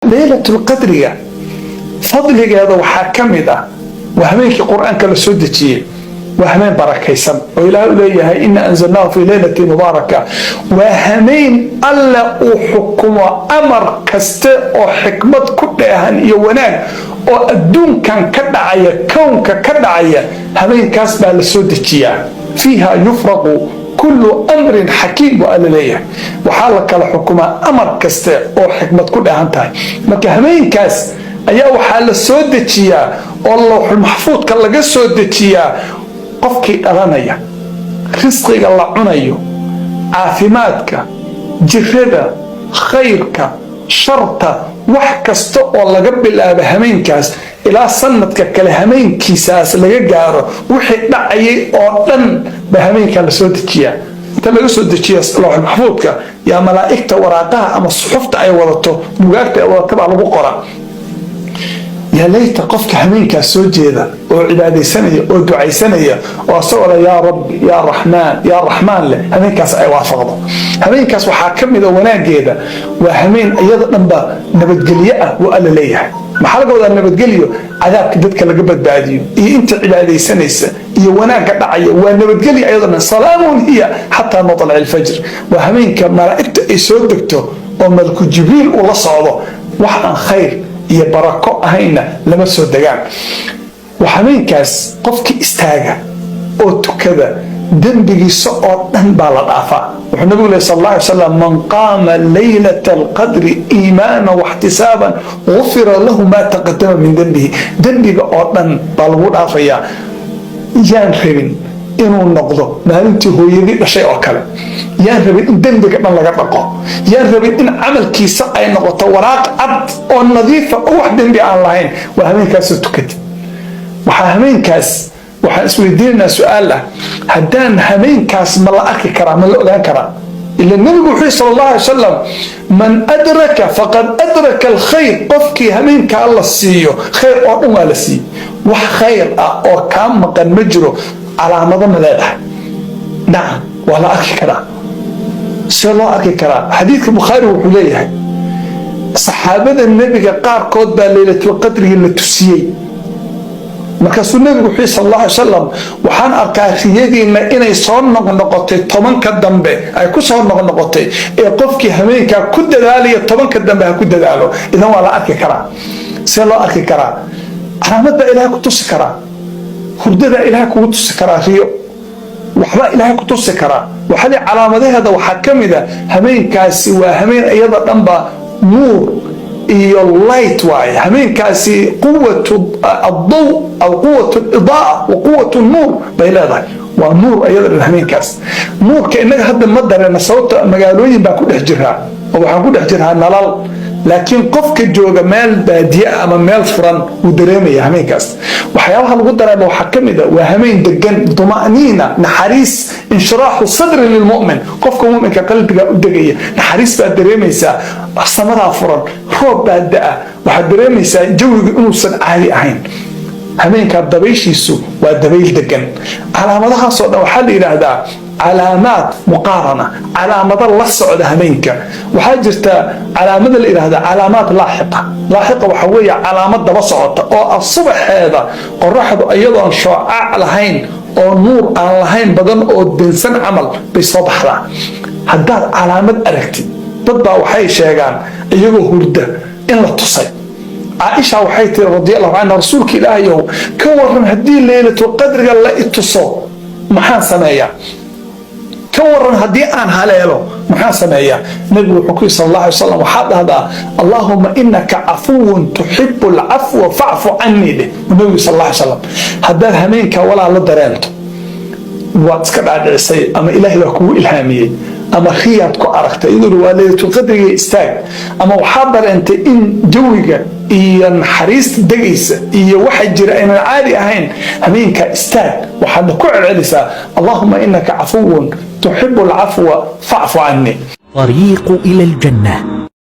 ليلة القدر فضل هذا وحاكمه وهمينك القرآن كلا سودتي وهمين بركيسن وإله إليه إن أنزلناه في ليلة مباركة وهمين ألا أحكم أمر كست وحكمة كل أهن يونان وأدون كان كدعية كون كدعية همين كاسبة لسودتي فيها يفرغ كل أمر حكيم وقال ليه وحالك الحكومة أمر كست وحكمة كل أهن تاي مكا همين كاس أيها وحال السودتيا والله المحفوظ كلا السودتيا قفكي أغنيا رزقك الله عنيو عافماتك جرده خيرك شرطة وحكست والله قبل همين كاس إلى سنتك كالهمين كيساس اللي جاره وحي دعي أوطن بهمين كالسودتيا انت لا سودتيا الله المحفوظ يا ملائكة وراقها أما الصحف أي ورطه مجاكت أي ورطه على بقرة يا ليت قفك همينك السوجيدة وعبادي سنية ودعي سنية وصور يا رب يا رحمن له همينك أي وافقه همينك وحاكم إذا وناجيدة وهمين أيضا نبتقليئة وقال ليه محلقة وذا نبتقليه عذاب كدتك لقبت بعديه أنت عبادي سنية وناك دعي ونبتقلي أيضا سلام هي حتى مطلع الفجر وهمينك ملائكة يسودكته وملك جبريل ولا صعده وحنا خير iyo barako ahayna lama soo dagaan waxameenkaas qofkii istaaga oo tukada dambigiisa oo dhan baa la dhaafaa wuxuu nabigu sallallahu alayhi wasallam man qaama laylatal qadri iimaana wa ihtisaban ghufira lahu ma taqaddama min dambihi dambiga oo dhan baa lagu dhaafayaa yaan rabin inuu noqdo maalintii hooyadii dhashay oo kale yaan rabin in dambiga dhan laga dhaqo yaan rabin in camalkiisa ay noqoto waraaq cad oo nadiifa oo wax dambi aan lahayn waa hameenkaas tukatay waxa hameenkaas waxaan isweydiinaa su'aal ah haddaan hameenkaas ma la arki karaa ma la ogaan karaa ila nabigu wuxuu sallallahu alayhi wasallam man adraka faqad adraka alkhayr qofkii hameenka Allah siiyo khayr oo dhan waa la siiyo wax khayr ah oo ka maqan ma jiro calaamado ma leedahay nacam waa la arki karaa see loo arki karaa xadiidka bukhaari wuxuu leeyahay saxaabada nebiga qaarkood baa laylatul qadriga la tusiyey markaasuu nebigu wuxuu sallallahu alayhi wasallam waxaan arkaa riyadiina inay soo noqnoqotay tobanka dambe ay ku soo noqnoqotay ee qofkii hameenkaa ku dadaalayo tobanka dambe ha ku dadaalo idan waa la arki karaa see loo arki karaa calaamad baa ilaahay ku tusi karaa hurdada ilaahay kugu tusi karaa riyo waxba ilaahay ku tusi karaa waxaa calaamadaheeda waxaa ka mid ah hameenkaasi waa hameen iyada dhanba nuur iyo light waaye hameenkaasi quwatu addaw aw quwatu idaa wa quwatu nuur bay leedahay waa nuur iyada hameenkaas nuurka inaga hadda ma dareena sababta magaalooyin baa ku dhex jiraa oo waxaan ku dhex jiraa nalal laakiin qofka jooga meel baadiye ama meel furan uu dareemaya hameenkaas waxyaabaha lagu dareemo waxaa ka mid ah waa hameen degan duma'niina naxariis inshiraaxu sadri lilmu'min qofka mu'minka qalbiga u degaya naxariis baa dareemaysaa samadaa furan roob baa da'a waxaad dareemaysaa jawiga inuusan caadi ahayn hameenka dabayshiisu waa dabayl degan calaamadahaasoo dhan waxaa la yidhaahdaa علامات مقارنة علامات الله الصعود همينك وحاجرت علامات اللي هذا علامات لاحقة وحوية علامات دبصعود أو الصبح هذا قرحض أيضا شعاع لهين أو نور على لهين بدن أو دنسان عمل بصبح له هداد علامات أركتي تبقى وحي شيغان أيضا هردة إن لا تصيب عائشة وحيتي رضي الله عنها رسولك إلهي كورن هدي ليلة القدر قال لا اتصو محان سمايا كورن هدي أن هلاله محان سمايا نبي حكي صلى الله عليه وسلم وحد هذا اللهم إنك عفو تحب العفو فاعف عني به النبي صلى الله عليه وسلم هذا همينك ولا لدرنت واتكد على السيء أما إلهي لكو إلهامي أما خياتكو أركت إذن والليلة القدر يستاق أما وحاضر أنت إن جويك إيا حريص دقيس إيا واحد جرائن العالي أهين همينك استاق وحد كعر عليسا اللهم إنك عفو تحب العفو فاعف عني. طريق إلى الجنة.